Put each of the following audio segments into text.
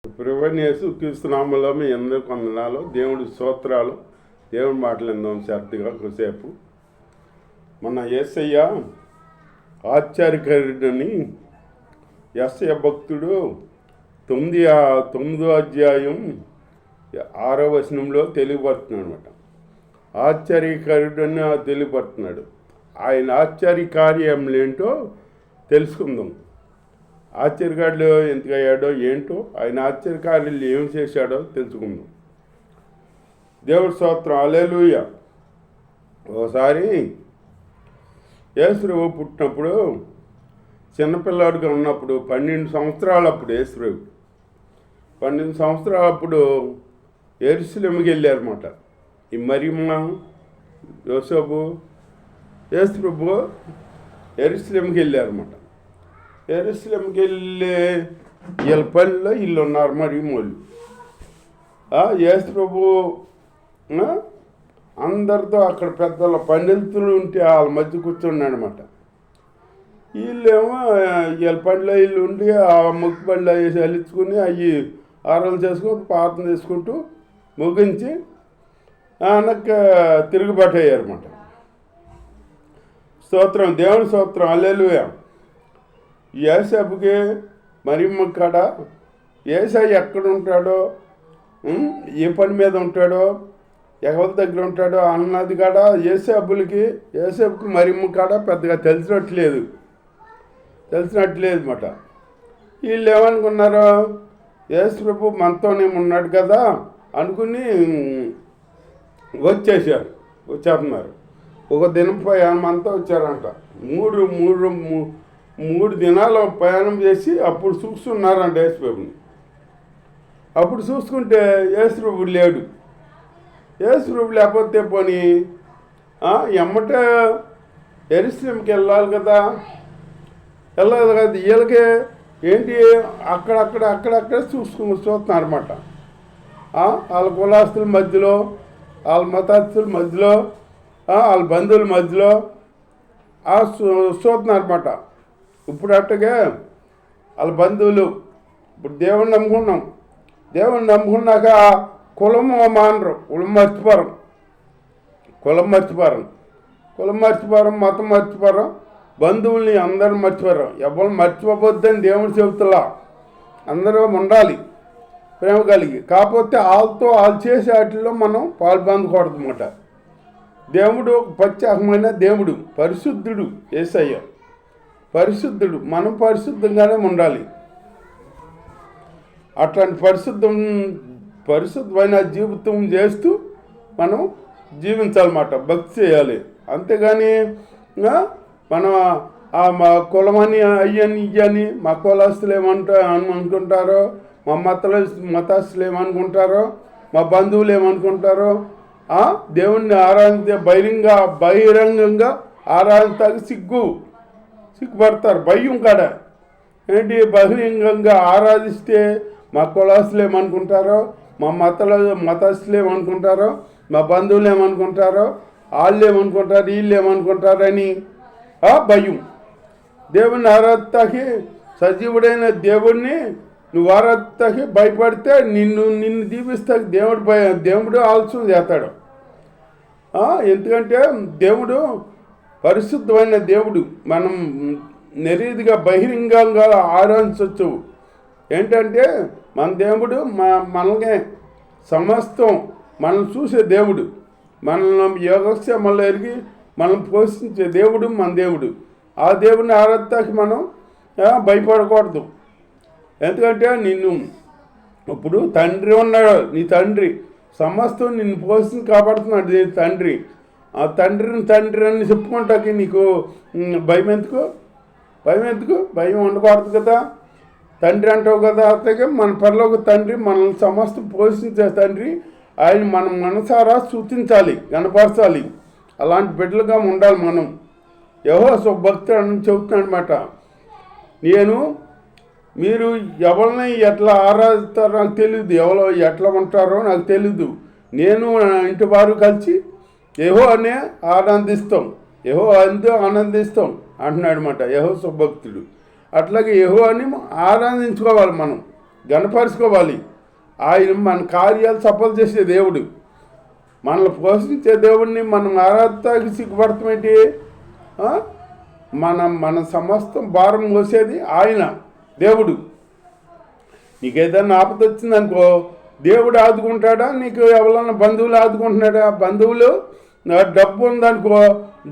ప్రభువైన క్రీస్తునామములో మీ అందరికీ వందనాలు. దేవుడి స్తోత్రాలు. దేవుడి మాటలు విందాం శ్రద్ధగా కొద్దిసేపు. మన యేసయ్య ఆశ్చర్యకరుడని యేసయ్య భక్తుడు 9వ అధ్యాయం 6వ వచనంలో తెలియపడుతున్నాడు అనమాట. ఆశ్చర్యకరుడని తెలియపడుతున్నాడు. ఆయన ఆశ్చర్య కార్యములు ఏంటో తెలుసుకుందాం. ఆశ్చర్యకారులు ఎందుకు అయ్యాడో ఏంటో, ఆయన ఆశ్చర్యకార్యాలు ఏం చేశాడో తెలుసుకుందాం. దేవుడి స్తోత్రం. హల్లెలూయా. ఒకసారి యేసుప్రభు పుట్టినప్పుడు, చిన్నపిల్లాడిగా ఉన్నప్పుడు 12 సంవత్సరాలప్పుడు యేసుప్రభు 12 సంవత్సరాలప్పుడు యెరూషలేముకి వెళ్ళారన్నమాట. ఈ మరియమ్మ, యోసేపు, యేసుప్రభు యెరూషలేముకి వెళ్ళారన్నమాట. యెరూషలేముకి వెళ్ళి వీళ్ళ పనిలో వీళ్ళు ఉన్నారు. మరియమ్మోళ్ళు యేసుప్రభు అందరితో అక్కడ పెద్దల పండితులు ఉంటే వాళ్ళ మధ్య కూర్చున్నాడు అనమాట. వీళ్ళేమో వీళ్ళ పనిలో వీళ్ళు ఉండి ఆ ముగ్గు పళ్ళు వేసి అల్లించుకుని అవి ఆరాలు చేసుకుంటూ ప్రార్థన చేసుకుంటూ ముగించి వెనక్కి తిరుగుబాటు అయ్యారన్నమాట. స్తోత్రం, దేవుని స్తోత్రం. హల్లెలూయా. యేసయ్యకి మరియమ్మ కాడ యేసయ్య ఎక్కడ ఉంటాడో, ఏ పని మీద ఉంటాడో, ఎవరి దగ్గర ఉంటాడో అన్నది కాడ యేసయ్యకి మరియమ్మ కాడ పెద్దగా తెలిసినట్లేదు అన్నమాట. వీళ్ళు ఏమనుకున్నారో, యేసుప్రభు మనతోనే ఉన్నాడు కదా అనుకుని వచ్చేస్తున్నారు. ఒక దినం ప్రయాణం అంతా వచ్చారంట. మూడు దినాలు ప్రయాణం చేసి అప్పుడు చూస్తున్నారంట యేసుప్రభుని. అప్పుడు చూసుకుంటే యేసుప్రభు లేడు. యేసుప్రభు లేకపోతే పోనీ ఎమ్మటే యెరూషలేముకి వెళ్ళాలి కదా. వీళ్ళకి ఏంటి అక్కడక్కడ చూస్తున్నారు అన్నమాట. వాళ్ళ కులాస్తుల మధ్యలో, వాళ్ళ మతస్థుల మధ్యలో, వాళ్ళ బంధువుల మధ్యలో చూస్తున్నారు అన్నమాట. ఇప్పుడు అట్టగా వాళ్ళ బంధువులు, ఇప్పుడు దేవుణ్ణి నమ్ముకున్నాక కులం మానరు, కులం మర్చిపోరు, మతం మర్చిపోరు, బంధువుల్ని అందరూ మర్చిపోరు. ఎవరు మర్చిపోవద్దని దేవుడు చెబుతులా. అందరూ ఉండాలి ప్రేమ కలిగి. కాకపోతే వాళ్ళు చేసే వాటిల్లో మనం పాల్పొందకూడదు అన్నమాట. దేవుడు ప్రత్యేకమైన దేవుడు, పరిశుద్ధుడు. యేసయ్య పరిశుద్ధుడు. మనం పరిశుద్ధంగానే ఉండాలి. అట్లాంటి పరిశుద్ధమైన జీవితం చేస్తూ మనం జీవించాలన్నమాట. భక్తి చేయాలి. అంతేగాని మనం మా కులమని అయ్యని ఇయ్యని, మా కులస్తులు అనుకుంటారో, మా మతస్థులు ఏమనుకుంటారో, మా బంధువులు ఏమనుకుంటారో, దేవుణ్ణి ఆరాధించే బహిరంగంగా ఆరాధించడానికి సిగ్గుపడతారు. భయం కాడ ఏంటి, బహిరంగంగా ఆరాధిస్తే మా కులాస్తులు ఏమనుకుంటారో, మా మతస్థులు ఏమనుకుంటారో, మా బంధువులు ఏమనుకుంటారో, వాళ్ళు ఏమనుకుంటారు, వీళ్ళు ఏమనుకుంటారని భయం. దేవుణ్ణి ఆరాధనకి, సజీవుడైన దేవుణ్ణి నువ్వు ఆరాధనకి భయపడితే నిన్ను దీపిస్తా దేవుడు ఆలోచన చేస్తాడు. ఎందుకంటే దేవుడు పరిశుద్ధమైన దేవుడు. మనం నిరీతిగా బహిరంగంగా ఆరాధించవచ్చు. ఏంటంటే మన దేవుడు మనల్ని సమస్తం మనం చూసే దేవుడు, మనల్ని యోగక్షేమంలో ఎరిగి మనం పోషించే దేవుడు మన దేవుడు. ఆ దేవుడిని ఆరాధనకి మనం భయపడకూడదు. ఎందుకంటే ఇప్పుడు తండ్రి ఉన్నాడు, నీ తండ్రి సమస్తం నిన్ను పోషించి కాపాడుతున్నాడు నీ తండ్రి. ఆ తండ్రి అని చెప్పుకుంటాకి నీకు భయం ఎందుకు? భయం ఉండకూడదు కదా. తండ్రి అంటావు కదా. అట్లాగే మన పరలోక తండ్రి, మనల్ని సమస్తం పోషించే తండ్రి. ఆయన మనం మనసారా స్తుతించాలి, కనపరచాలి. అలాంటి బిడ్డలుగా ఉండాలి మనం. యెహోవా భక్తుడు అని చెబుతున్నాడు అన్నమాట. మీరు ఎవరిని ఎట్లా ఆరాధిస్తారో నాకు తెలియదు, ఎవరో ఎట్లా ఉంటారో నాకు తెలీదు. నేను నా ఇంటి వారు కలిసి యెహోవానే ఆనందిస్తాం అంటున్నాడు అన్నమాట యెహోవా భక్తుడు. అట్లాగే యెహోవాని ఆరాధించుకోవాలి మనం. గణపరుచుకోవాలి. ఆయన మన కార్యాలు సఫలం చేసే దేవుడు, మనల్ని పోషించే దేవుడిని మనం ఆరాధనకి సిగ్గుపడతామేంటి? మన సమస్తం భారం మోసేది ఆయన దేవుడు. నీకు ఏదైనా ఆపద వచ్చిందనుకో, దేవుడు ఆదుకుంటాడా? నీకు ఎవరన్నా బంధువులు ఆదుకుంటున్నాడా? బంధువులు డబ్బు ఉందనుకో,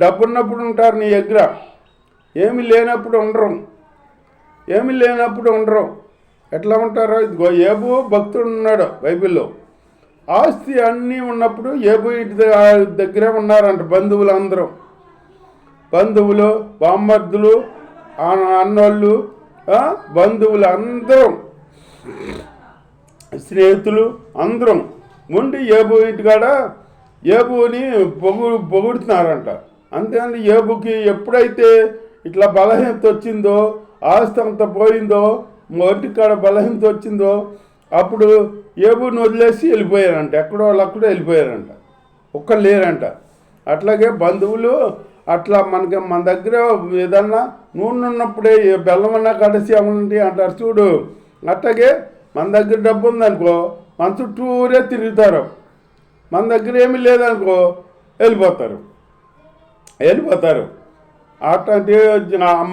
డబ్బు ఉన్నప్పుడు ఉంటారు నీ దగ్గర, ఏమి లేనప్పుడు ఉండరు. ఎట్లా ఉంటారో? ఇదిగో ఏబు భక్తుడు ఉన్నాడు బైబిల్లో. ఆస్తి అన్నీ ఉన్నప్పుడు ఏబు ఇంటి దగ్గరే ఉన్నారంట బంధువులు, బామ్మర్దులు, అన్నోళ్ళు, బంధువులు అందరం, స్నేహితులు అందరం ఉండి ఏబు ఇంటికాడ ఏబుని పొగుడుతున్నారంట. అంతేకాని ఏబుకి ఎప్పుడైతే ఇట్లా బలహీనత వచ్చిందో, ఆస్తి అంతా పోయిందో, ఒంటికాడ బలహీనత వచ్చిందో, అప్పుడు ఏబుని వదిలేసి వెళ్ళిపోయారంట. ఎక్కడో వాళ్ళక్కడో వెళ్ళిపోయారంట, ఒక్కరు లేరంట. అట్లాగే బంధువులు అట్లా మన దగ్గర ఏదన్నా నూనె ఉన్నప్పుడే బెల్లం అన్నా కడిసి అమ్మండి అంటారు చూడు. అట్లాగే మన దగ్గర డబ్బు ఉందనుకో, మన చుట్టూరే తిరుగుతారు. మన దగ్గర ఏమీ లేదనుకో వెళ్ళిపోతారు. అట్లాంటి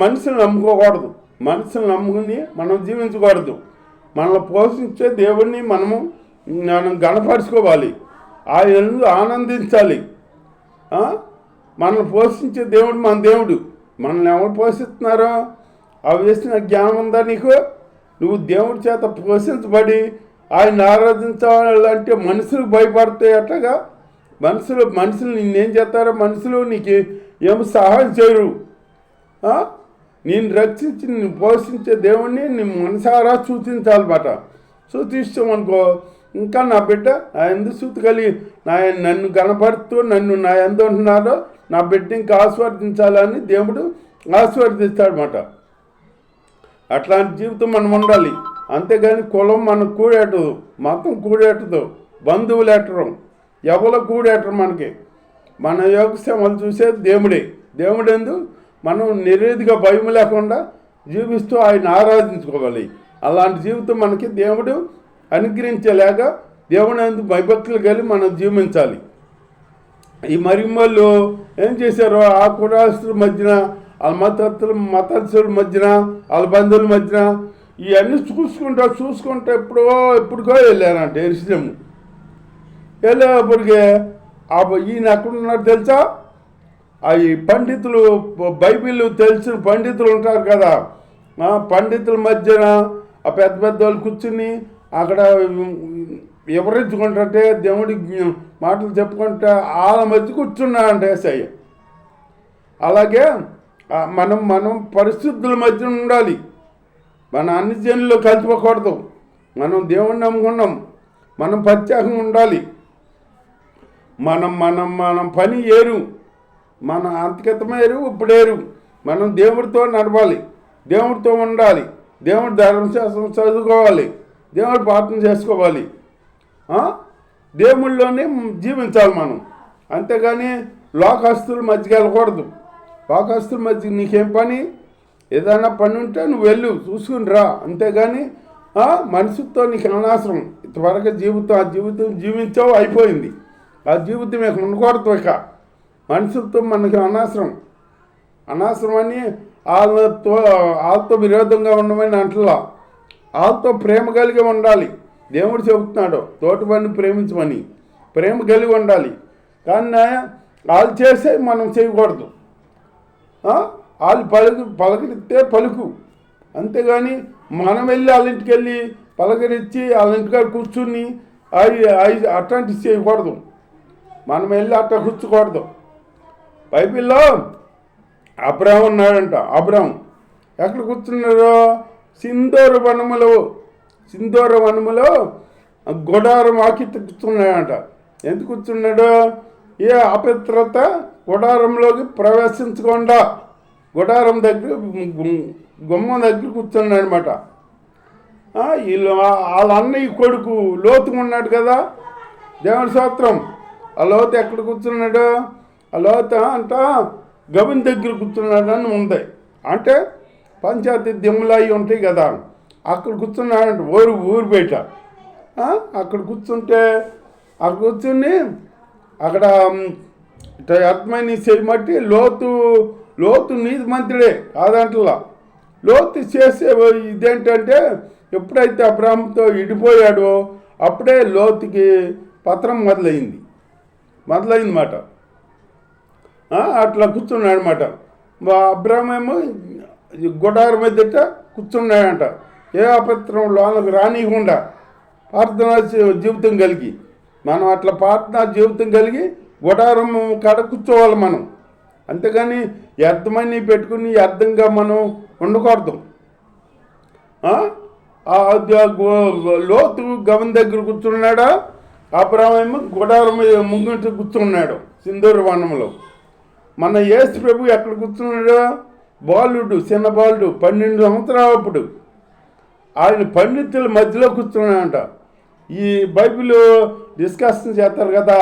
మనుషులు నమ్ముకోకూడదు, మనుషులు నమ్ముకుని మనం జీవించకూడదు. మనల్ని పోషించే దేవుడిని మనం గణపరుచుకోవాలి, ఆయన ఆనందించాలి. మనల్ని పోషించే దేవుడు మన దేవుడు. మనల్ని ఎవరు పోషిస్తున్నారో అవి వేసిన జ్ఞానం ఉందా నీకు? నువ్వు దేవుడి చేత పోషించబడి ఆయన ఆరాధించాలంటే మనుషులు భయపడితే అట్లాగా మనుషులు నిన్నేం చేస్తారో? మనుషులు నీకు ఏమి సహాయం చేయరు. నేను రక్షించి నిన్ను పోషించే దేవుణ్ణి నీ మనసారా సూచించాలన్నమాట. సూచిస్తామనుకో, ఇంకా నా బిడ్డ నా ఎందు సూతి కలిగి నన్ను కనపడుతూ నా ఎందు ఉంటున్నారో నా బిడ్డ ఇంకా ఆస్వాదించాలని దేవుడు ఆస్వాదిస్తాడనమాట. అట్లాంటి జీవితం మనం ఉండాలి. అంతేగాని కులం మనకు కూడేటదు, మతం కూడేటదు, బంధువులు ఎట్టడం, ఎవరు కూడేటరు. మన యోగక్షేమాలు చూసేది దేవుడెందు మనం నిర్వేదిగా భయం లేకుండా జీవిస్తూ ఆయన ఆరాధించుకోవాలి. అలాంటి జీవితం మనకి దేవుడు అనుగ్రహించలేక దేవుని ఎందు భయభక్తులు కలిగి మనం జీవించాలి. ఈ మరిమళ్ళు ఏం చేశారో ఆ కులాస్తుల మధ్యన, వాళ్ళ మతస్థుల మధ్యన, వాళ్ళ బంధువుల మధ్యన ఇవన్నీ చూసుకుంటా ఎప్పుడుకో వెళ్ళారంట ఎరుసలేము. వెళ్ళేప్పటికే ఈయన ఎక్కడున్నాడు తెలుసా? ఈ పండితులు, బైబిల్ తెలిసిన పండితులు ఉంటారు కదా, పండితుల మధ్యన ఆ పెద్ద వాళ్ళు కూర్చుని అక్కడ వివరించుకుంటుంటే దేవుడి మాటలు చెప్పుకుంటే వాళ్ళ మధ్య కూర్చున్నాడంట యేసయ్య. అలాగే మనం పరిస్థితుల మధ్య ఉండాలి. మన అన్ని జనుల్లో కలిసిపోకూడదు. మనం దేవుణ్ణి నమ్ముకున్నాం, మనం ప్రత్యేకంగా ఉండాలి. మనం పని ఏరు, మన అంతకితమేరు ఇప్పుడేరు. మనం దేవుడితో నడవాలి, దేవుడితో ఉండాలి, దేవుడి ధర్మశాస్త్రం చదువుకోవాలి, దేవుడి ప్రార్థన చేసుకోవాలి, దేవుళ్ళలోనే జీవించాలి మనం. అంతేగాని లోకస్తుల మధ్యకి వెళ్ళకూడదు. లోకస్తుల మధ్య నీకేం పని? ఏదైనా పని ఉంటే నువ్వు వెళ్ళు, చూసుకుని రా. అంతేగాని మనుషులతో నీకు అనవసరం. ఇంతవరకు ఆ జీవితం జీవించావు, అయిపోయింది. ఆ జీవితం ఇక ఉండకూడదు. ఇక మనుషులతో మనకి అనవసరం అని వాళ్ళతో విరోధంగా ఉండమని అంటలా. వాళ్ళతో ప్రేమ కలిగి ఉండాలి. దేవుడు చెబుతున్నాడు తోటి పని ప్రేమించమని. ప్రేమ కలిగి ఉండాలి. కానీ వాళ్ళు చేసే మనం చేయకూడదు. వాళ్ళు పలకరిస్తే పలుకు, అంతేగాని మనం వెళ్ళి వాళ్ళ ఇంటికి వెళ్ళి పలకరించి వాళ్ళ ఇంటికాడ కూర్చుని అట్లాంటివి చేయకూడదు. మనం వెళ్ళి అట్లా కూర్చోకూడదు. బైబిల్లో అబ్రాహం ఉన్నాడంట. అబ్రాహం ఎక్కడ కూర్చున్నారో? సింధూర వనములో గుడారం ఆకిత కూర్చున్నాడంట. ఎందుకు కూర్చున్నాడు? ఏ అపవిత్రత గుడారంలోకి ప్రవేశించకుండా గుడారం దగ్గర గుమ్మం దగ్గర కూర్చున్నాడు అనమాట. వీళ్ళు వాళ్ళ అన్నయ్య కొడుకు లోతు ఉన్నాడు కదా, దేవుని స్తోత్రం. ఆ లోతు ఎక్కడ కూర్చున్నాడు? ఆ లోతు అంట గవిని దగ్గర కూర్చున్నాడు అని ఉంది. అంటే పంచాయతీ దిమ్మలు అవి ఉంటాయి కదా, అక్కడ కూర్చున్నాడంట ఊరు బయట. అక్కడ కూర్చుంటే అక్కడ కూర్చుని అక్కడ అర్థమైన చేయమట్టి లోతు నీతి మంత్రుడే కాదంటలా. లోతు చేసే ఇదేంటంటే ఎప్పుడైతే అబ్రాహాముతో ఇడిపోయాడో అప్పుడే లోతుకి పత్రం మొదలైందన్నమాట. అట్లా కూర్చున్నాడు అనమాట. అబ్రాహాము ఏమో గుడారం ఎదుట కూర్చున్నాడంట. ఏ అపత్రం లోనకు రానియకుండా ప్రార్థనా జీవితం కలిగి మనం అట్లా ప్రార్థనా జీవితం కలిగి గుడారం కాడ కూర్చోవాలి మనం. అంతేగాని వ్యర్థమని పెట్టుకుని వ్యర్థంగా మనం ఉండకూడదు. లోతు గమన దగ్గర కూర్చున్నాడా, అబ్రాహాము గుడారం ముంగిట కూర్చున్నాడు సింధూర వనంలో. మన యేసు ప్రభు ఎక్కడ కూర్చున్నాడు? చిన్న బాలుడు 12 సంవత్సరాలు అప్పుడు ఆయన పండితుల మధ్యలో కూర్చున్నాడంట. ఈ బైబిల్ డిస్కషన్ చేస్తారు కదా,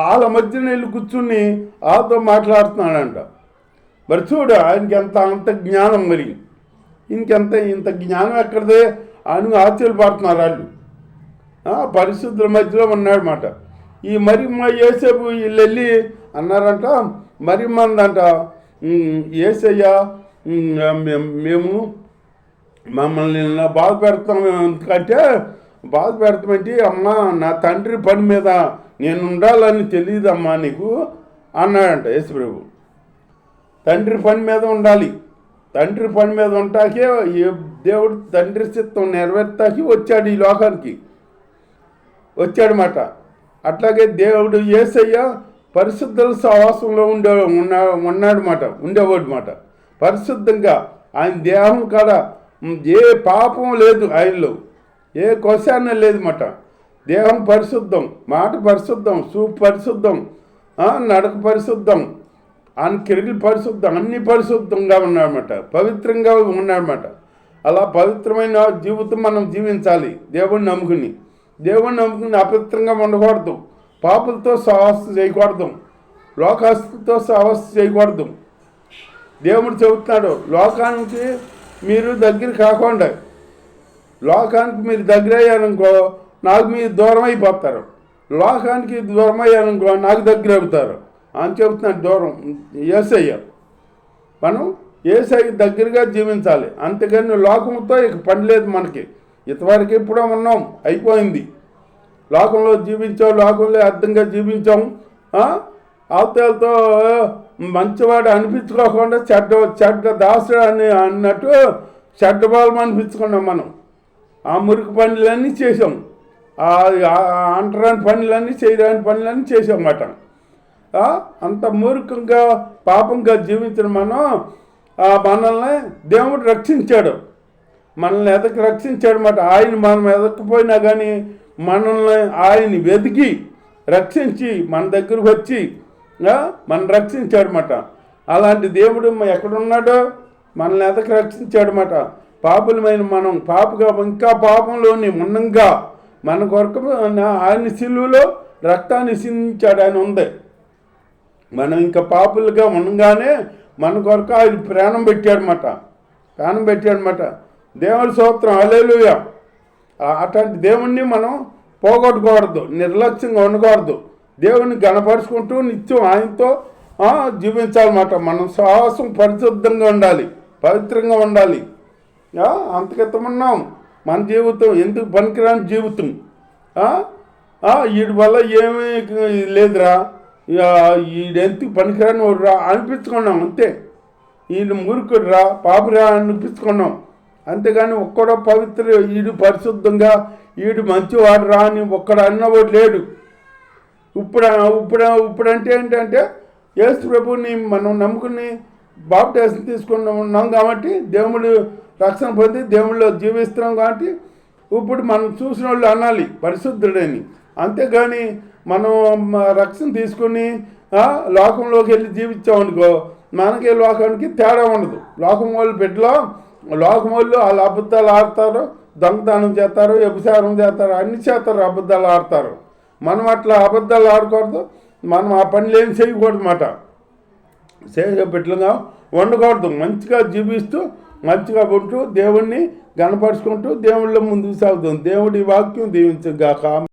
వాళ్ళ మధ్యన వెళ్ళి కూర్చుని వాళ్ళతో మాట్లాడుతున్నాడంట. మరి చూడు ఆయనకి అంత జ్ఞానం, మరి ఇంత జ్ఞానం ఎక్కడిదే ఆయన ఆశ్చర్యపడుతున్నారు వాళ్ళు. పరిశుద్ధుల మధ్యలో ఉన్నాడనమాట. ఈ మరి మా యేసేపు వీళ్ళు వెళ్ళి అన్నారంట, మరి మందంట, యేసయ్యా మేము మమ్మల్ని బాధ పెడతాం, ఎందుకంటే బాధ పెడతామంటే అమ్మా నా తండ్రి పని మీద నేను ఉండాలని తెలియదమ్మా నీకు అన్నాడంట యేసుప్రభు. తండ్రి పని మీద ఉండాలి, తండ్రి పని మీద ఉంటాకే దేవుడు తండ్రి చిత్తం నెరవేర్తాకి వచ్చాడు, ఈ లోకానికి వచ్చాడనమాట. అట్లాగే దేవుడు యేసయ్య పరిశుద్ధుల సహవాసంలో ఉండేవాడు మాట. పరిశుద్ధంగా ఆయన దేహం కాడ ఏ పాపం లేదు, ఆయనలో ఏ కోశాన లేదు మాట. దేహం పరిశుద్ధం, మాట పరిశుద్ధం, చూపు పరిశుద్ధం, నడక పరిశుద్ధం, ఆయన కిరిగిలి పరిశుద్ధం, అన్ని పరిశుద్ధంగా ఉన్నాడనమాట, పవిత్రంగా ఉన్నాడనమాట. అలా పవిత్రమైన జీవితం మనం జీవించాలి. దేవుడిని నమ్ముకుని అపవిత్రంగా ఉండకూడదు, పాపులతో సహవాసం చేయకూడదు, లోకాస్తులతో సహవాసం చేయకూడదు. దేవుడు చెబుతున్నాడు, లోకానికి మీరు దగ్గర కాకుండా, లోకానికి మీరు దగ్గర అయ్యారనుకో నాకు మీరు దూరం అయిపోతారు, లోకానికి దూరం అయ్యారనుకో నాకు దగ్గర అవుతారు అని చెబుతున్నాడు. దూరం యేసయ్య, మనం యేసయ్య దగ్గరగా జీవించాలి. అంతేగాని లోకంతో ఇక పని లేదు మనకి. ఇంతవరకు ఎప్పుడో ఉన్నాం, అయిపోయింది. లోకంలో జీవించాం, లోకంలో అర్థంగా జీవించాం. అవతలతో మంచివాడు అనిపించుకోకుండా చెడ్డ దాసుడు అన్నట్టు చెడ్డ బాలం అనిపించుకున్నాం మనం. ఆ మురికి పనులన్నీ చేసాం, అంటరాని పనులన్నీ చేయరాని పనులన్నీ చేసాం అన్నమాట. అంత మూర్ఖంగా పాపంగా జీవించిన మనల్ని దేవుడు రక్షించాడు, మనల్ని రక్షించాడు అన్నమాట. ఆయన మనం ఎదకపోయినా కానీ మనల్ని ఆయన వెతికి రక్షించి మన దగ్గరకు వచ్చి మనం రక్షించాడనమాట. అలాంటి దేవుడు ఎక్కడున్నాడో మనల్ని రక్షించాడనమాట. పాపులమైన మనం ఇంకా పాపంలోని ఉన్నంగా మన కొరకు ఆయన సిలువలో రక్తాన్ని సిందించాడు ఆయన ఉంది. మనం ఇంకా పాపులుగా ఉండగానే మన కొరకు ఆయన ప్రాణం పెట్టాడనమాట. దేవుడి స్తోత్రం, హల్లెలూయా. అట్లాంటి దేవుణ్ణి మనం పోగొట్టుకోకూడదు, నిర్లక్ష్యంగా ఉండకూడదు. దేవుని గణపరుచుకుంటూ నిత్యం ఆయనతో జీవించాలన్నమాట. మనం శ్వాసం పరిశుద్ధంగా ఉండాలి, పవిత్రంగా ఉండాలి. అంతకితమున్నాం మన జీవితం ఎందుకు పనికిరాని జీవితం. వీడి వల్ల ఏమీ లేదురా, వీడెందుకు పనికిరాని రా అనిపించుకున్నాం అంతే. వీడు మురుకుడు రా, పాపిరా అనిపించుకున్నాం. అంతేగాని ఒక్కడో పవిత్ర వీడు పరిశుద్ధంగా వీడు మంచివాడు రా అని ఒక్కడ అన్నవాడు లేడు. ఇప్పుడు అంటే ఏంటంటే యేసు ప్రభుని మనం నమ్ముకుని బాప్టిజం తీసుకుని ఉన్నాం కాబట్టి, దేవుడు రక్షణ పొంది దేవుళ్ళలో జీవిస్తున్నాం కాబట్టి ఇప్పుడు మనం చూసిన వాళ్ళు అనాలి పరిశుద్ధుడని. అంతేగాని మనం రక్షణ తీసుకుని లోకంలోకి వెళ్ళి జీవించామనుకో మనకి లోకానికి తేడా ఉండదు. లోకం వాళ్ళు బిడ్డలో లోకం వాళ్ళు వాళ్ళు అబద్ధాలు ఆడతారు, దొంగతనం చేస్తారు, వ్యభిచారం చేస్తారు, అన్ని చేస్తారు, అబద్ధాలు ఆడతారు. మనం అట్లా అబద్ధాలు ఆడకూడదు, మనం ఆ పనులు ఏం చేయకూడదు అన్నమాట. బిడ్డలుగా ఉండకూడదు, మంచిగా జీవిస్తూ మంచిగా ఉంటూ దేవుణ్ణి గణపరుచుకుంటూ దేవుళ్ళ ముందుకు సాగుతుంది. దేవుడి వాక్యం దీవించుగాక.